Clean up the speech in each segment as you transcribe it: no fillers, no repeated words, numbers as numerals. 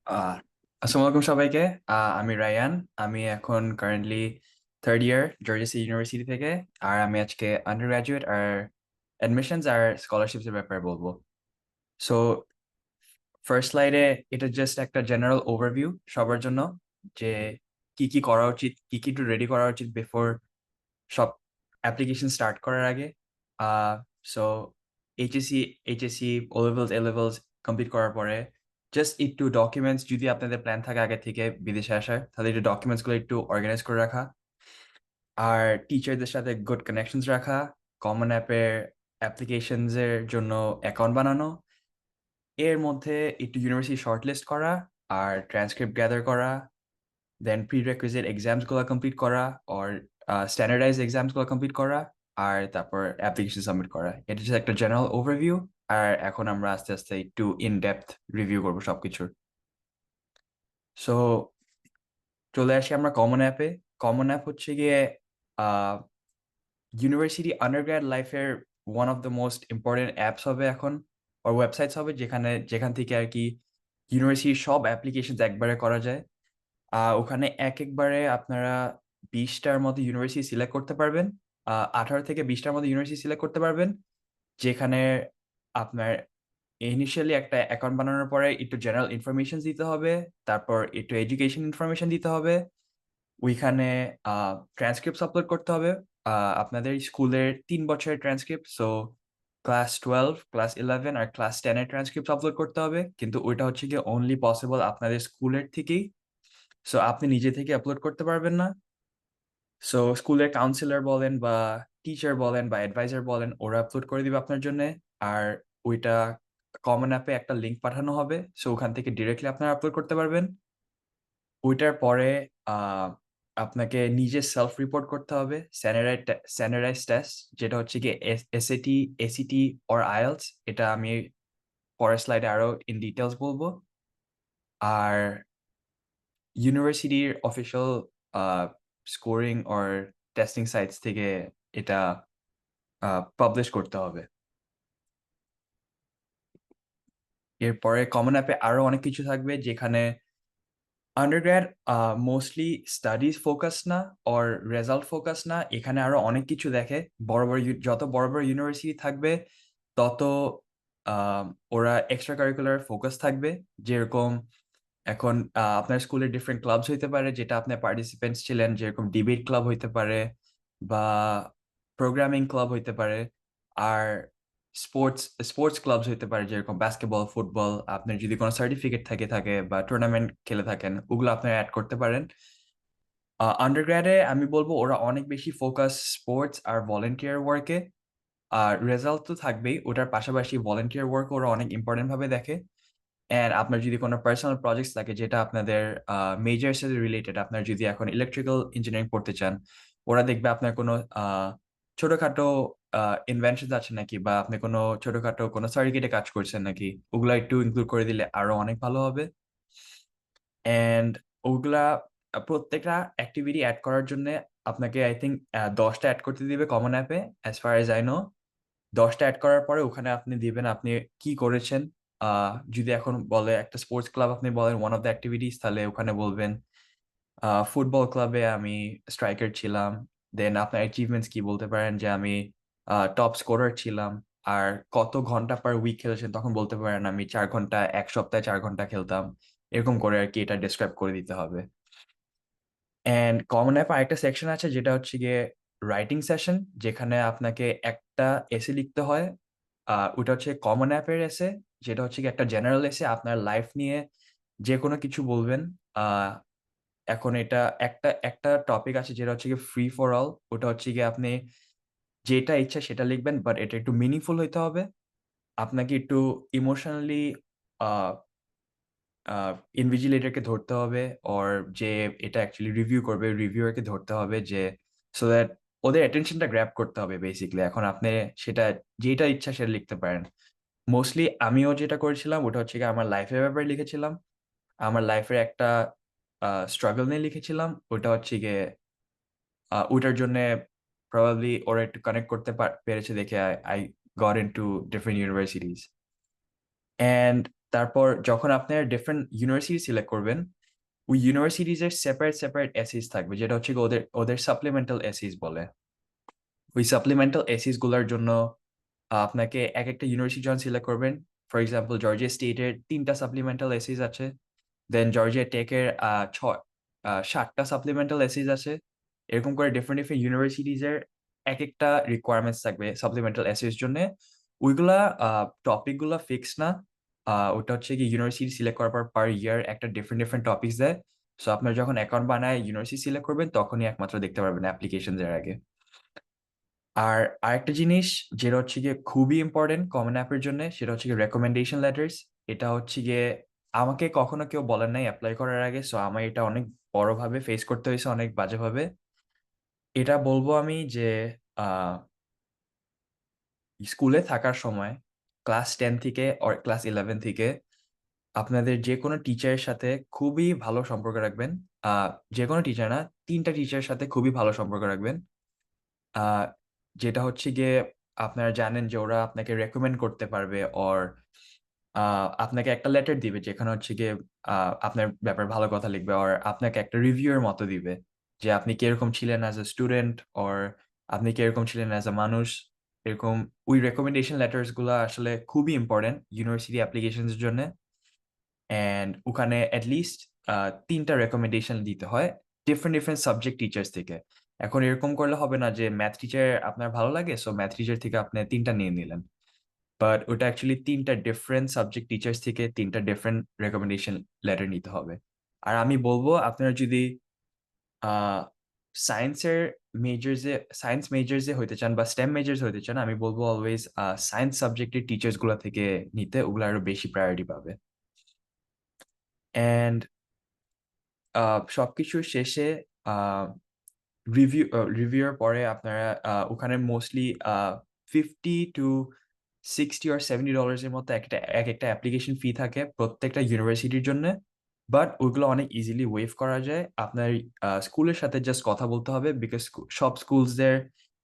আহ আসসালামু আলাইকুম সবাইকে। আমি রায়ান। আমি এখন currently third year Georgia university থেকে। আর আমি আজকে আন্ডার গ্রাজুয়েট আর অ্যাডমিশনস আর স্কলারশিপস এর ব্যাপারে বলবো। সো ফার্স্ট স্লাইডে এটা জাস্ট একটা জেনারেল ওভারভিউ সবার জন্য, যে কি কি করা উচিত, কি কি একটু রেডি করা উচিত বিফোর সব অ্যাপ্লিকেশন স্টার্ট করার আগে। Ah so HSC HSC O levels A levels complete করার পরে জাস্ট একটু ডকুমেন্টস, যদি আপনাদের প্ল্যান থাকে আগে থেকে বিদেশে আসার, তাহলে একটু ডকুমেন্টস গুলো একটু অর্গানাইজ করে রাখা। আর টিচারদের সাথে গুড কানেকশনস রাখা। কমন অ্যাপের অ্যাপ্লিকেশনস এর জন্য অ্যাকাউন্ট বানানো। এর মধ্যে একটু ইউনিভার্সিটি শর্টলিস্ট করা, আর ট্রান্সক্রিপ্ট গ্যাদার করা, দেন প্রিরেকুইজিট এক্সামস গুলো কমপ্লিট করা, অর স্ট্যান্ডার্ডাইজ এক্সামস গুলো কমপ্লিট করা, আর তারপর অ্যাপ্লিকেশন সাবমিট করা। এটা হচ্ছে একটা জেনারেল ওভারভিউ। আর এখন আমরা আস্তে আস্তে একটু ইন ডেপথ রিভিউ করবো সবকিছুর। সো চলে আসি আমরা কমন অ্যাপে। কমন অ্যাপ হচ্ছে গিয়ে ইউনিভার্সিটি আন্ডারগ্র্যাড লাইফের one of the most important apps হবে এখন, আর ওয়েবসাইটস হবে যেখান থেকে আর কি ইউনিভার্সিটির সব অ্যাপ্লিকেশন একবারে করা যায়। ওখানে একবারে আপনারা 20টার মতো ইউনিভার্সিটি সিলেক্ট করতে পারবেন। 18 থেকে 20টার মতো ইউনিভার্সিটি সিলেক্ট করতে পারবেন, যেখানে আপনার ইনিশিয়ালি একটা অ্যাকাউন্ট বানানোর পরে একটু জেনারেল ইনফরমেশন দিতে হবে, তারপর একটু এডুকেশন ইনফরমেশন দিতে হবে। ওইখানে ট্রান্সক্রিপ্ট আপলোড করতে হবে, আপনাদের স্কুলের 3 বছরের ট্রান্সক্রিপ্ট। সো ক্লাস 12, ক্লাস 11 আর ক্লাস 10-এর ট্রান্সক্রিপ্ট আপলোড করতে হবে, কিন্তু ওইটা হচ্ছে গিয়ে অনলি পসিবল আপনাদের স্কুলের থেকেই। সো আপনি নিজে থেকে আপলোড করতে পারবেন না। সো স্কুলের কাউন্সিলর বলেন বা টিচার বলেন বা অ্যাডভাইজার বলেন, ওরা আপলোড করে দিবে আপনার জন্য। আর ওইটা কমন অ্যাপে একটা লিংক পাঠানো হবে, সো ওখান থেকে ডিরেক্টলি আপনারা আপলোড করতে পারবেন। ওইটার পরে আহ, আপনাকে নিজে সেলফ রিপোর্ট করতে হবে স্ট্যান্ডার্ডাইজ টেস্ট, যেটা হচ্ছে কি এসএটি, এসিটি অর আইএলটিএস। এটা আমি পরের স্লাইডে আরো ইন ডিটেলস বলবো। আর ইউনিভার্সিটির official scoring or testing sites থেকে এটা পাবলিশ করতে হবে। এরপরে কমন অ্যাপে আরো অনেক কিছু থাকবে, যেখানে আন্ডারগ্র্যাড মোস্টলি স্টাডিজ ফোকাস না অর রেজাল্ট ফোকাস না, এখানে আরো অনেক কিছু দেখে। যত বড় বড় ইউনিভার্সিটি থাকবে, তত আহ, ওরা এক্সট্রা কারিকুলার ফোকাস থাকবে। যেরকম এখন আপনার স্কুলে ডিফারেন্ট ক্লাবস হইতে পারে, যেটা আপনার পার্টিসিপেন্টস ছিলেন, যেরকম ডিবেট ক্লাব হইতে পারে বা প্রোগ্রামিং ক্লাব হইতে পারে। আর স্পোর্টস স্পোর্টস ক্লাবস হইতে পারে, যেরকম বাস্কেটবল, ফুটবল। আপনার যদি কোনো সার্টিফিকেট থাকে বা টুর্নামেন্ট খেলে থাকেন, ওগুলো আপনারা অ্যাড করতে পারেন। আন্ডারগ্র্যাডে আমি বলবো ওরা অনেক বেশি ফোকাস স্পোর্টস আর ভলেন্টিয়ার ওয়ার্কে। আর রেজাল্ট তো থাকবেই, ওটার পাশাপাশি ভলেন্টিয়ার ওয়ার্ক ওরা অনেক ইম্পর্টেন্ট ভাবে দেখে। এন্ড আপনার যদি কোনো পার্সোনাল প্রজেক্টস থাকে যেটা আপনাদের মেজর সাথে রিলেটেড, আপনার যদি এখন ইলেকট্রিক্যাল ইঞ্জিনিয়ারিং পড়তে চান, ওরা দেখবে আপনার কোনো ছোটখাটো ইনভেনশন আছে নাকি, বা আপনি কোনো ছোটখাটো কোনো সার্কিটে কাজ করছেন নাকি, ওগুলা একটু ইনক্লুড করে দিলে আরো অনেক ভালো হবে। এন্ড ওগুলা প্রত্যেকটা অ্যাক্টিভিটি অ্যাড করার জন্য আপনাকে আই থিঙ্ক 10টা অ্যাড করতে দিবে কমন অ্যাপে, as far age I know. 10টা অ্যাড করার পরে ওখানে আপনি দিবেন আপনি কি করেছেন। যদি এখন বলে একটা স্পোর্টস ক্লাব, আপনি বলেন ওয়ান অফ দ্য অ্যাক্টিভিটিস, তাহলে ওখানে বলবেন ফুটবল ক্লাবে আমি স্ট্রাইকার ছিলাম। দেন আপনার অ্যাচিভমেন্টস কি বলতে পারেন, যে আমি টপ স্কোরার ছিলাম। আর কত ঘন্টা পার উইক খেলেছেন, তখন বলতে পারেন আমি 4 ঘন্টা, এক সপ্তাহে 4 ঘন্টা খেলতাম। এরকম করে আর কি এটা ডিসক্রাইব করে দিতে হবে। এন্ড কমন অ্যাপ আরেকটা সেকশন আছে, যেটা হচ্ছে গিয়ে রাইটিং সেশন, যেখানে আপনাকে একটা এসে লিখতে হয়। ওটা হচ্ছে কমন অ্যাপের এসে, যেটা হচ্ছে কি একটা জেনারেল এসে আপনার লাইফ নিয়ে যে কোনো কিছু বলবেন। আহ এখন এটা একটা একটা টপিক আছে যেটা হচ্ছে কি ফ্রি ফর অল। ওটা হচ্ছে কি আপনি যেটা ইচ্ছা সেটা লিখবেন, বাট এটা একটু মিনিংফুল হইতে হবে। আপনাকে একটু ইমোশনালি ইনভিজিলেটরকে ধরতে হবে, ওর যে এটা অ্যাকচুয়ালি রিভিউ করবে রিভিউয়ারকে ধরতে হবে, যে সো দ্যাট ওদের অ্যাটেনশনটা গ্র্যাব করতে হবে বেসিক্যালি। এখন আপনি সেটা যেটা ইচ্ছা সেটা লিখতে পারেন। মোস্টলি আমিও যেটা করেছিলাম ওটা হচ্ছে কি আমার লাইফের ব্যাপারে লিখেছিলাম। আমার লাইফের একটা স্ট্রাগল নিয়ে লিখেছিলাম। ওটা হচ্ছে গিয়ে ওটার জন্য প্রবাবলি ওরা একটু কানেক্ট করতে পেরেছে দেখে I got into different universities. And তারপর যখন আপনার ডিফারেন্ট ইউনিভার্সিটি সিলেক্ট করবেন, ওই ইউনিভার্সিটিজের সেপারেট এসিস থাকবে, যেটা হচ্ছে গিয়ে ওদের ওদের সাপ্লিমেন্টাল এসিস বলে। ওই সাপ্লিমেন্টাল এসিস গুলার জন্য আপনাকে এক একটা ইউনিভার্সিটি যখন সিলেক্ট করবেন, ফর এক্সাম্পল জর্জিয়া স্টেটের 3টা সাপ্লিমেন্টাল এসিস আছে, দেন জর্জিয়া টেকের 7টা সাপ্লিমেন্টাল এসিস আছে। এরকম করে ডিফারেন্ট ডিফারেন্ট ইউনিভার্সিটিজের এক একটা রিকোয়ারমেন্টস থাকবে সাপ্লিমেন্টাল এসিস জন্য। ওইগুলা টপিক গুলা ফিক্স না। ওটা হচ্ছে কি ইউনিভার্সিটি সিলেক্ট করার পর পার ইয়ার একটা ডিফারেন্ট ডিফারেন্ট টপিকস দেয়। সো আপনার যখন অ্যাকাউন্ট বানায় ইউনিভার্সিটি সিলেক্ট করবেন, তখনই একমাত্র দেখতে পারবেন অ্যাপ্লিকেশন এর আগে। আর আরেকটা জিনিস যেটা হচ্ছে গিয়ে খুবই ইম্পর্টেন্ট কমন অ্যাপের জন্য, সেটা হচ্ছে গিয়ে রেকমেন্ডেশন লেটার্স। এটা হচ্ছে গিয়ে আমাকে কখনো কেউ বলেন নাই অ্যাপ্লাই করার আগে, সো আমার এটা অনেক বড়ভাবে ফেস করতে হয়েছে, অনেক বাজেভাবে। এটা বলবো আমি যে স্কুলে থাকার সময় ক্লাস 10 থেকে আর ক্লাস 11 থেকে আপনাদের যে কোনো টিচারের সাথে খুবই ভালো সম্পর্ক রাখবেন। আহ যে কোনো টিচার না, 3টা টিচারের সাথে খুবই ভালো সম্পর্ক রাখবেন। আহ যেটা হচ্ছে গিয়ে আপনারা জানেন যে ওরা আপনাকে রেকমেন্ড করতে পারবে, ওর আপনাকে একটা লেটার দিবে যেখানে হচ্ছে গিয়ে আপনার ব্যাপারে ভালো কথা লিখবে, আর আপনাকে একটা রিভিউয়ের মতো দিবে যে আপনি কিরকম ছিলেন অ্যাজ এ স্টুডেন্ট, ওর আপনি কিরকম ছিলেন অ্যাজ এ মানুষ। এরকম ওই রেকমেন্ডেশন লেটার্স গুলা আসলে খুবই ইম্পর্টেন্ট ইউনিভার্সিটি অ্যাপ্লিকেশনস এর জন্য। অ্যান্ড ওখানে অ্যাটলিস্ট 3টা রেকমেন্ডেশন দিতে হয় ডিফারেন্ট ডিফারেন্ট সাবজেক্ট টিচার্স থেকে। এখন এরকম করলে হবে না যে ম্যাথ টিচার আপনার ভালো লাগে সো ম্যাথ টিচার থেকে আপনি 3টা নিয়ে নিলেন, বাট ওটা অ্যাকচুয়ালি 3টা ডিফারেন্ট সাবজেক্ট টিচার্স থেকে 3টা ডিফারেন্ট রেকমেন্ডেশন লেটার নিতে হবে। আর আমি বলবো আপনারা যদি আহ সায়েন্সের মেজর্সে সায়েন্স মেজর্সে হইতে চান বা স্টেম মেজর্স হইতে চান, আমি বলবো অলওয়েজ সায়েন্স সাবজেক্টের টিচার্স গুলা থেকে নিতে, ওগুলো আরো বেশি প্রায়োরিটি পাবে। অ্যান্ড সবকিছু শেষে রিভিউর পরে আপনারা ওখানে মোস্টলি 50 to 60 or 70 ডলার্স এর মতো এক একটা অ্যাপ্লিকেশন ফি থাকে প্রত্যেকটা ইউনিভার্সিটির জন্য। বাট ওইগুলো অনেক ইজিলি ওয়েভ করা যায়। আপনার স্কুলের সাথে জাস্ট কথা বলতে হবে, বিকজ সব স্কুলসদের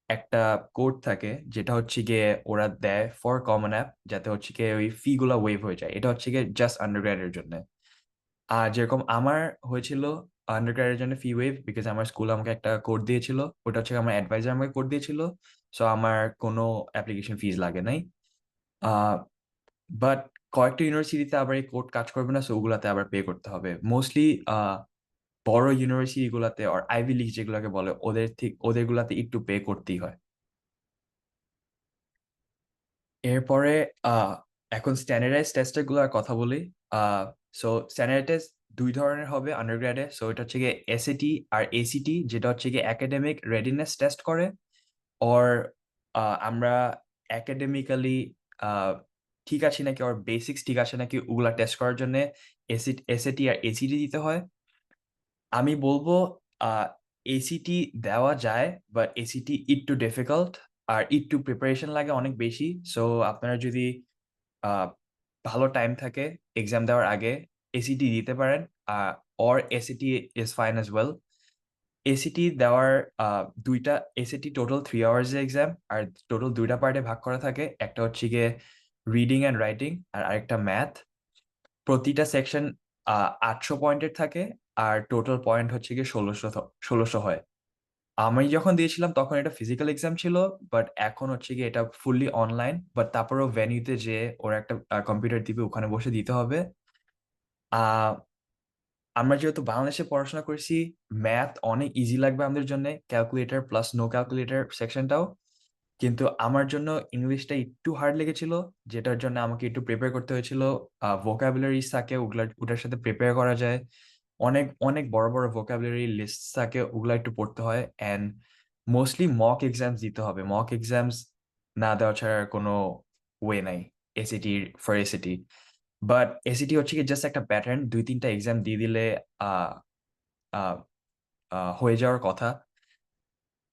একটা কোড থাকে যেটা হচ্ছে গিয়ে ওরা দেয় ফর কমন অ্যাপ, যাতে হচ্ছে গিয়ে ওই ফি গুলা ওয়েভ হয়ে যায়। এটা হচ্ছে গিয়ে জাস্ট আন্ডারগ্র্যাডের জন্য। আর যেরকম আমার হয়েছিল আন্ডারগ্র্যাডের জন্য ফি ওয়েভ, বিকজ আমার স্কুল আমাকে একটা কোড দিয়েছিল, ওটা হচ্ছে আমার অ্যাডভাইজার আমাকে কোড দিয়েছিল। সো আমার কোনো অ্যাপ্লিকেশন ফিজ লাগে নাই। আহ বাট কয়েকটা ইউনিভার্সিটিতে আবার এই কোড কাজ করবে না, সো ওগুলাতে আবার পে করতে হবে মোস্টলি। বড় ইউনিভার্সিটি গুলাতে আর আইভি লিগ যেগুলোকে বলে ওদের গুলাতে একটু পে করতেই হয়। এরপরে আহ এখন স্ট্যান্ডার্ডাইজ টেস্টের গুলোর কথা বলি। আহ সো স্ট্যান্ডার্ড টেস্ট 2 ধরনের হবে আন্ডারগ্র্যাডে। সো এটা হচ্ছে গিয়ে এসএটি আর এসিটি, যেটা হচ্ছে গিয়ে একাডেমিক রেডিনেস টেস্ট করে। ওর আমরা একাডেমিক্যালি ঠিক আছে নাকি, ওর বেসিক্স ঠিক আছে নাকি, ওগুলা টেস্ট করার জন্য এসএটি আর এসিটি দিতে হয়। আমি বলবো এসিটি দেওয়া যায়, বাট এসিটি একটু ডিফিকাল্ট আর একটু প্রিপারেশন লাগে অনেক বেশি। সো আপনারা যদি আহ, ভালো টাইম থাকে এক্সাম দেওয়ার আগে, এসিটি দিতে পারেন। Or ACT is fine as well. ACT দেওয়ার দুইটা এসিটি টোটাল 3 আওয়ার্স এক্সাম, আর টোটাল দুইটা পার্টে ভাগ করা থাকে। একটা হচ্ছে গিয়ে রিডিং অ্যান্ড রাইটিং, আর আরেকটা ম্যাথ। প্রতিটা সেকশন 800 পয়েন্টের থাকে, আর টোটাল পয়েন্ট হচ্ছে গিয়ে 1600 হয়। আমি যখন দিয়েছিলাম তখন এটা ফিজিক্যাল এক্সাম ছিল, বাট এখন হচ্ছে গিয়ে এটা ফুললি অনলাইন। বাট তারপরেও ভেন্যুতে যে ওরা একটা কম্পিউটার দিবে, ওখানে বসে দিতে হবে। আহ আমরা যেহেতু বাংলাদেশে পড়াশোনা করেছি, ম্যাথ অনেক ইজি লাগবে আমাদের জন্য, ক্যালকুলেটর প্লাস নো ক্যালকুলেটর সেকশনটাও। কিন্তু আমার জন্য ইংলিশটা একটু হার্ড লেগেছিল, যেটার জন্য আমাকে একটু প্রিপেয়ার করতে হয়েছিল। ভোকাবুলারিজ থাকে, ওটার সাথে প্রিপেয়ার করা যায়। অনেক অনেক বড় বড় ভোকাবুলারি লিস্ট থাকে, ওগুলা একটু পড়তে হয়। অ্যান্ড মোস্টলি মক এক্সামস দিতে হবে। মক এক্সামস না দেওয়া ছাড়া আর কোনো ওয়ে নাই এসিটি ফর এসিটি। বাট এসিটি হচ্ছে কি জাস্ট একটা প্যাটার্ন, 2-3টা এক্সাম দিয়ে দিলে আহ আহ হয়ে যাওয়ার কথা।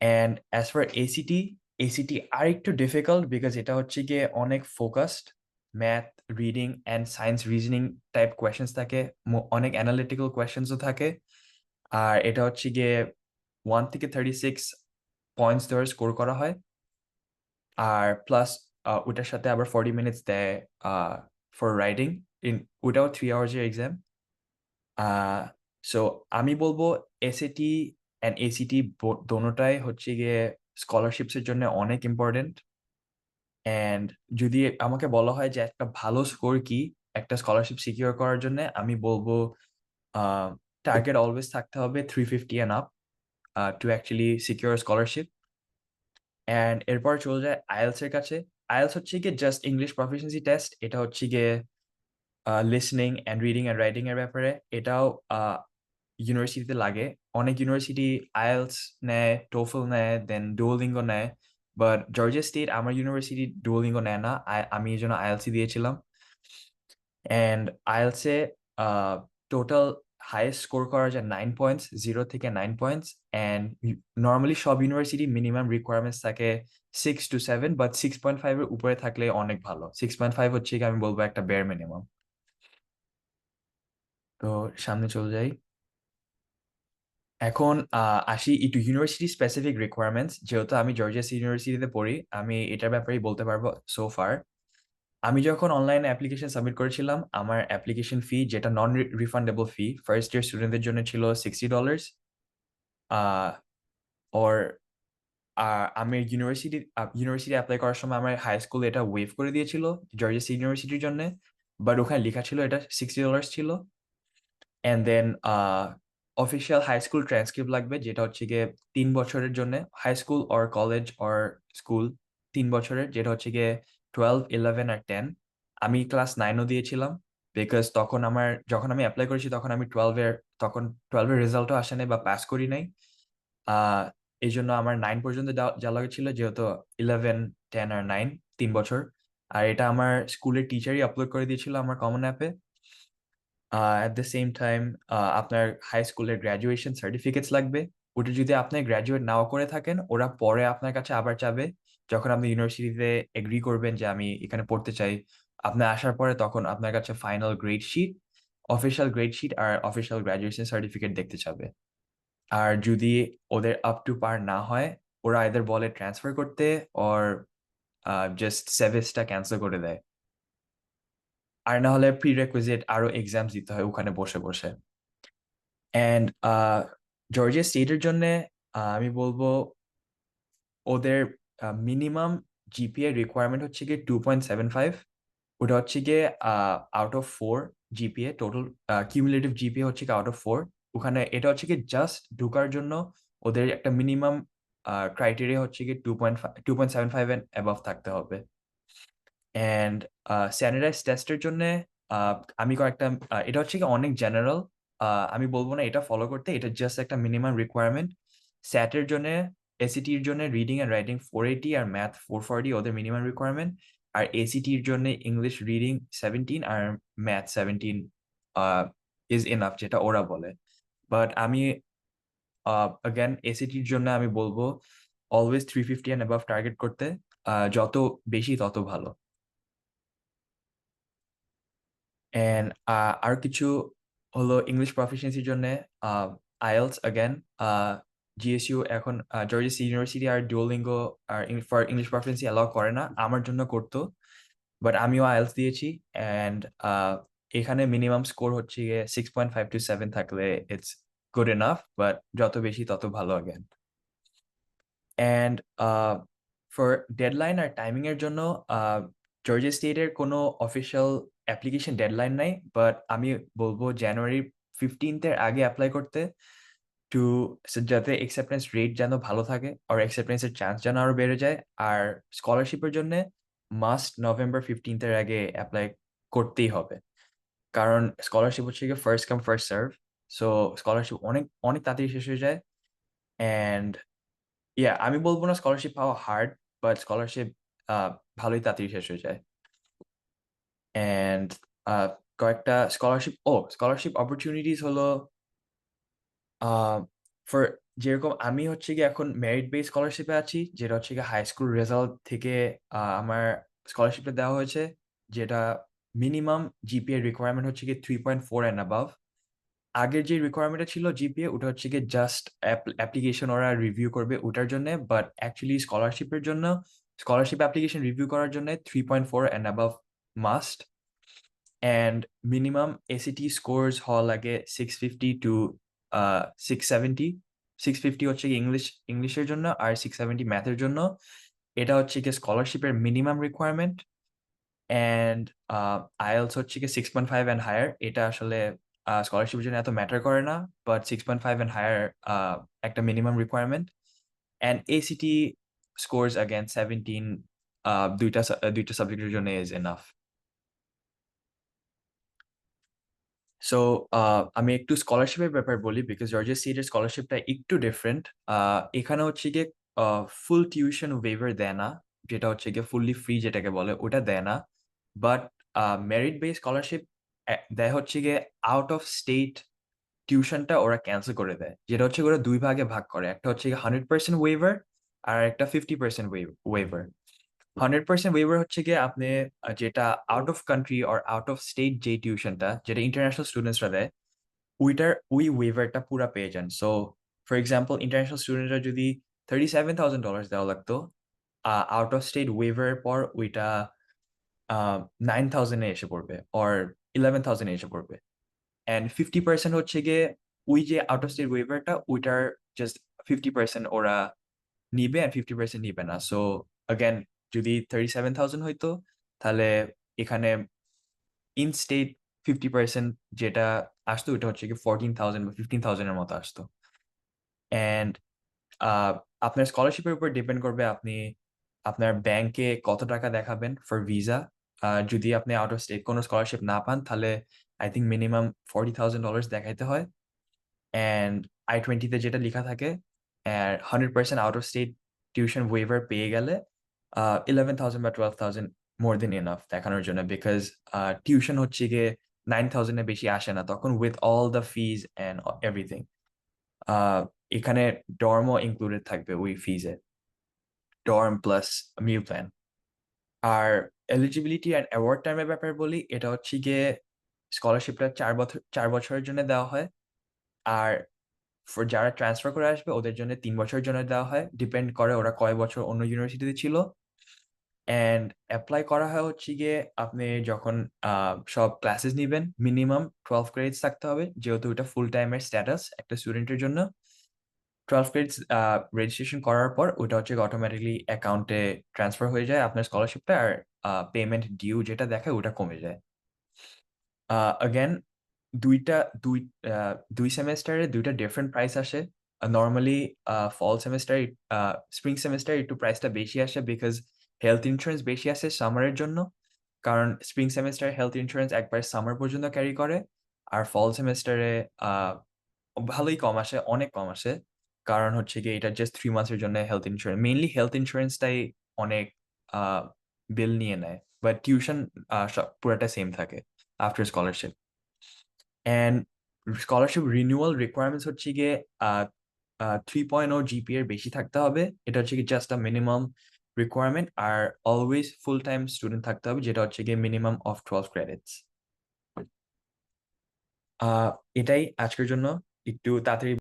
অ্যান্ড অ্যাজ ফর এসিটি, এসিটি আর একটু ডিফিকাল্ট, বিকজ এটা হচ্ছে গিয়ে অনেক focused. Math, reading and science reasoning type questions থাকে, অনেক অ্যানালিটিক্যাল কোয়েশ্চেন্সও থাকে। আর এটা হচ্ছে গিয়ে 1 থেকে 36 পয়েন্টস ধরে স্কোর করা হয়। আর প্লাস ওটার সাথে আবার 40 মিনিটস দেয় ফর রাইডিং। ওটাও 3 hours এর এক্সাম। সো আমি বলবো এসএটি অ্যান্ড এসিটি দোনোটাই হচ্ছে গিয়ে স্কলারশিপস এর জন্য অনেক ইম্পর্টেন্ট। অ্যান্ড যদি আমাকে বলা হয় যে একটা ভালো স্কোর কি একটা স্কলারশিপ সিকিউর করার জন্য, আমি বলবো টার্গেট অলওয়েজ থাকতে হবে 350 and up to actually secure scholarship. And এরপর চলে যায় আইএলস এর কাছে। আইএলস হচ্ছে গিয়ে জাস্ট ইংলিশ প্রফিসিয়েন্সি টেস্ট। এটা হচ্ছে গিয়ে listening and reading and writing এর ব্যাপারে। এটাও ইউনিভার্সিটিতে লাগে। অনেক ইউনিভার্সিটি আইএলস নেয়, টোফেল নেয়, দেন ডুওলিঙ্গো নেয়। বাট জর্জিয়া স্টেট আমার ইউনিভার্সিটি ডুওলিঙ্গো নেয় না। আমি এই জন্য আইএলসি দিয়েছিলাম। অ্যান্ড আইএলসে টোটাল হাইয়েস্ট স্কোর করা যায় 9 পয়েন্টস, 0 থেকে 9 পয়েন্টস। অ্যান্ড নর্মালি সব ইউনিভার্সিটি মিনিমাম রিকোয়ারমেন্টস থাকে 6 to 7, বাট 6.5 এর উপরে থাকলে অনেক ভালো। 6.5 হচ্ছে কি আমি বলবো একটা বেয়ার মিনিমাম। তো সামনে চলে যাই। এখন আসি একটু ইউনিভার্সিটি স্পেসিফিক রিকোয়ারমেন্টস। যেহেতু আমি জর্জিয়া ইউনিভার্সিটিতে পড়ি, আমি এটার ব্যাপারেই বলতে পারবো সো ফার। আমি যখন অনলাইনে অ্যাপ্লিকেশন সাবমিট করেছিলাম, আমার অ্যাপ্লিকেশন ফি যেটা নন রিফান্ডেবল ফি ফার্স্ট ইয়ার স্টুডেন্টদের জন্য ছিল $60। আহ ওর আমি ইউনিভার্সিটি অ্যাপ্লাই করার সময় আমার হাই স্কুল এটা ওয়েভ করে দিয়েছিল জর্জিয়া ইউনিভার্সিটির জন্য। বাট ওখানে লেখা ছিল এটা $60 ছিল। And then official high school transcript লাগবে, যেটা হচ্ছে গিয়ে 3 বছরের জন্য high school or college or school 3 বছরের, যেটা হচ্ছে গিয়ে 12, 11 আর 10। আমি ক্লাস 9ও দিয়েছিলাম বিকজ তখন যখন আমি অ্যাপ্লাই করেছি তখন আমি 12-এর রেজাল্টও আসে নাই বা পাস করি নাই। আহ এই জন্য আমার 9 পর্যন্ত যা লাগছিল, যেহেতু 11, 10 আর 9 3 বছর। আর এটা আমার স্কুলের টিচারই আপলোড করে দিয়েছিল আমার কমন অ্যাপে। অ্যাট দ্য সেম টাইম আপনার হাই স্কুলের গ্র্যাজুয়েশন সার্টিফিকেটস লাগবে। ওটা যদি আপনি গ্র্যাজুয়েট নাও করে থাকেন, ওরা পরে আপনার কাছে আবার চাবে যখন আপনি ইউনিভার্সিটিতে এগ্রি করবেন যে আমি এখানে পড়তে চাই। আপনি আসার পরে তখন আপনার কাছে final grade sheet, official grade sheet আর অফিসিয়াল গ্র্যাজুয়েশন সার্টিফিকেট দেখতে চাবে। আর যদি ওদের আপ টু পার না হয়, ওরা এদের বলে ট্রান্সফার করতে অর জাস্ট সেভিসটা ক্যান্সেল করে দেয়। আর না হলে প্রি রেকুইজিট আরো এক্সাম দিতে হয় ওখানে বসে বসে। অ্যান্ড জর্জিয়া স্টেটের জন্য আমি বলবো ওদের মিনিমাম জিপিএ রিকোয়ারমেন্ট হচ্ছে গিয়ে 2.75। ওটা হচ্ছে গিয়ে out of 4 GPA total. Cumulative GPA হচ্ছে গিয়ে আউট অফ 4। ওখানে এটা হচ্ছে গিয়ে জাস্ট ঢোকার জন্য ওদের একটা মিনিমাম ক্রাইটেরিয়া হচ্ছে গিয়ে 2.75 এন্ড অ্যাবাভ থাকতে হবে। অ্যান্ড স্ট্যান্ডার্ডাইজ টেস্টের জন্য আমি কয়েকটা এটা হচ্ছে কি অনেক জেনারেল। আমি বলবো না এটা ফলো করতে, এটা জাস্ট একটা মিনিমাম রিকোয়ারমেন্ট। স্যাটের জন্য, এসিটির জন্য রিডিং অ্যান্ড রাইটিং 480 আর ম্যাথ 440 ওদের মিনিমাম রিকোয়ারমেন্ট। আর এসিটির জন্য ইংলিশ রিডিং 17 আর ম্যাথ 17 ইজ এনাফ, যেটা ওরা বলে। বাট আমি অ্যাগেন এসিটির জন্য আমি বলবো অলওয়েজ 350 অ্যান্ড অ্যাবাভ টার্গেট করতে। যত বেশি তত ভালো। এন্ড আর কিছু হলো ইংলিশ প্রফিসিয়েন্সির জন্য আইএলস অ্যাগেন। জিএসইউ এখন জর্জিয়া ইউনিভার্সিটি আর ডুওলিঙ্গো আর ফর ইংলিশ প্রফিসিয়েন্সি অ্যালাউ করে না, আমার জন্য করতো। বাট আমিও আইএলস দিয়েছি। অ্যান্ড এখানে মিনিমাম স্কোর হচ্ছে গিয়ে 6.5 to 7 থাকলে ইটস গুড এনাফ, বাট যত বেশি তত ভালো অ্যাগেন। অ্যান্ড ফর ডেডলাইন আর টাইমিং এর জন্য জর্জিয়া স্টেটের কোনো অফিসিয়াল অ্যাপ্লিকেশন ডেডলাইন নাই, বাট আমি বলবো জানুয়ারি 15 এর আগে অ্যাপ্লাই করতে, টু যাতে অ্যাকসেপ্টেন্স রেট যেন ভালো থাকে আর অ্যাকসেপ্টেন্সের চান্স যেন আরো বেড়ে যায়। আর স্কলারশিপের জন্য মাস্ট নভেম্বর 15 এর আগে অ্যাপ্লাই করতেই হবে, কারণ স্কলারশিপ হচ্ছে গিয়ে first come first serve. So scholarship অনেক অনেক তাড়াতাড়ি শেষ হয়ে যায়। অ্যান্ড আমি বলবো না স্কলারশিপ পাওয়া হার্ড, বাট স্কলারশিপ ভালোই তাড়াতাড়ি শেষ হয়ে যায়। অ্যান্ড কয়েকটা স্কলারশিপ অপরচুনিটিস হলো ফর যেরকম আমি হচ্ছে কি এখন মেরিট বেস স্কলারশিপে আছি, যেটা হচ্ছে কি হাই স্কুল রেজাল্ট থেকে আমার স্কলারশিপটা দেওয়া হয়েছে, যেটা মিনিমাম জিপিএ রিকোয়ারমেন্ট হচ্ছে কি 3.4 অ্যান্ড অ্যাবাভ। আগের যে রিকোয়ারমেন্টটা ছিল জিপিএ, ওটা হচ্ছে গিয়ে জাস্ট অ্যাপ্লিকেশন ওরা রিভিউ করবে ওটার জন্য। বাট অ্যাকচুয়ালি স্কলারশিপের জন্য, স্কলারশিপ অ্যাপ্লিকেশন রিভিউ করার জন্য 3.4 and above must. And minimum ACT scores হওয়া লাগে 650 টু 670। 650 হচ্ছে কি ইংলিশের জন্য, আর 670 ম্যাথের জন্য। এটা হচ্ছে কি স্কলারশিপের মিনিমাম রিকোয়ারমেন্ট। অ্যান্ড আইএলস হচ্ছে কি 6.5 অ্যান্ড হায়ার। এটা আসলে স্কলারশিপের জন্য এত ম্যাটার করে না, বাট 6.5 অ্যান্ড হায়ার একটা minimum requirement. And ACT scores again 17, দুইটা সাবজেক্টের জন্য is enough. সো আমি একটু স্কলারশিপের ব্যাপার বলি, বিকজ জর্জিয়া স্টেটের স্কলারশিপটা একটু ডিফারেন্ট। এখানে হচ্ছে গিয়ে ফুল টিউশন ওয়েভার দেয় না, যেটা হচ্ছে গিয়ে ফুললি ফ্রি যেটাকে বলে, ওটা দেয় না। বাট মেরিট বেস স্কলারশিপ দেয় হচ্ছে গিয়ে আউট অফ স্টেট টিউশনটা ওরা ক্যান্সেল করে দেয়, যেটা হচ্ছে ওরা দুই ভাগে ভাগ করে। একটা হচ্ছে 100% ওয়েভার, আর একটা 50% ওয়েভার। 100% ওয়েভার হচ্ছে গিয়ে আপনি যেটা out of country or out of state যে টিউশনটা, যেটা ইন্টারন্যাশনাল স্টুডেন্টসরা দেয়, ওই ওয়েভারটা পুরা পেয়ে যান। সো ফর এক্সাম্পল, ইন্টারন্যাশনাল স্টুডেন্টরা যদি $37,000 দেওয়া লাগতো, আউট অফ স্টেট ওয়েভারের পর ওইটা 9,000-এ এসে পড়বে, অর 11,000-এ এসে পড়বে। অ্যান্ড 50% হচ্ছে গিয়ে ওই যে আউট অফ স্টেট ওয়েভারটা, ওইটার জাস্ট 50% ওরা নিবে, আর 50% নিবে না। সো again, যদি 37,000 হইতো, তাহলে এখানে ইন স্টেট 50% যেটা আসতো, ওটা হচ্ছে কি 14,000 বা 15,000 এর মতো আসতো। অ্যান্ড আপনার স্কলারশিপের উপর ডিপেন্ড করবে আপনি আপনার ব্যাংকে কত টাকা দেখাবেন ফর ভিসা। যদি আপনি আউট অফ স্টেট কোনো স্কলারশিপ না পান, তাহলে আই থিঙ্ক মিনিমাম $40,000 দেখাইতে হয়। অ্যান্ড I-20 তে যেটা লেখা থাকে, 100% out of state tuition waiver পেয়ে গেলে 11,000 বা 12,000 মোর দেন এনাফ দেখানোর জন্য, বিকজ টিউশন হচ্ছে গিয়ে 9,000-এর বেশি আসে না তখন, with all the fees and everything. এখানে ডর্মও ইনক্লুডেড থাকবে ওই ফিজে, ডর্ম প্লাস মিল প্ল্যান। আর এলিজিবিলিটি অ্যান্ড অ্যাওয়ার্ড টাইমের ব্যাপারে বলি, এটা হচ্ছে গিয়ে স্কলারশিপটা 4 বছরের জন্য দেওয়া হয়। আর যারা ট্রান্সফার করে আসবে ওদের জন্য 3 বছরের জন্য দেওয়া হয়, ডিপেন্ড করে ওরা কয় বছর অন্য ইউনিভার্সিটিতে ছিল। অ্যান্ড অ্যাপ্লাই করা হয় হচ্ছে গিয়ে আপনি যখন সব ক্লাসেস নিবেন, মিনিমাম 12 ক্রেডিটস থাকতে হবে, যেহেতু এটা ফুল টাইমের স্ট্যাটাস একটা স্টুডেন্টের জন্য। 12 ক্রেডিটস রেজিস্ট্রেশন করার পর ওটা হচ্ছে অটোমেটিকলি অ্যাকাউন্টে ট্রান্সফার হয়ে যায় আপনার স্কলারশিপটা, আর পেমেন্ট ডিউ যেটা দেখায় ওটা কমে যায়। again, দুইটা দুই দুই সেমেস্টারে দুইটা ডিফারেন্ট প্রাইস আসে। নর্মালি ফল সেমেস্টার, স্প্রিং সেমেস্টার একটু প্রাইসটা বেশি আসে, বিকজ হেলথ ইন্স্যুরেন্স বেশি আসে সামারের জন্য। কারণ স্প্রিং সেমেস্টারে হেলথ ইন্স্যুরেন্স একবার সামার পর্যন্ত ক্যারি করে, আর ফল সেমেস্টারে ভালোই কম আসে, অনেক কম আসে। কারণ হচ্ছে গিয়ে এটা জাস্ট 3 মান্থসের জন্য হেলথ ইন্স্যুরেন্স, মেইনলি হেলথ ইন্স্যুরেন্সটাই অনেক বিল নিয়ে নেয়, বাট টিউশন পুরাটা সেম থাকে after scholarship. And scholarship renewal requirements হচ্ছে গিয়ে 3.0 জিপিএর বেশি থাকতে হবে। এটা হচ্ছে কি জাস্ট আ মিনিমাম রিকোয়ারমেন্ট। আর অলওয়েজ ফুল টাইম স্টুডেন্ট থাকতে হবে, যেটা হচ্ছে গিয়ে মিনিমাম অফ 12 ক্রেডিটস। এটাই আজকের জন্য। একটু তাড়াতাড়ি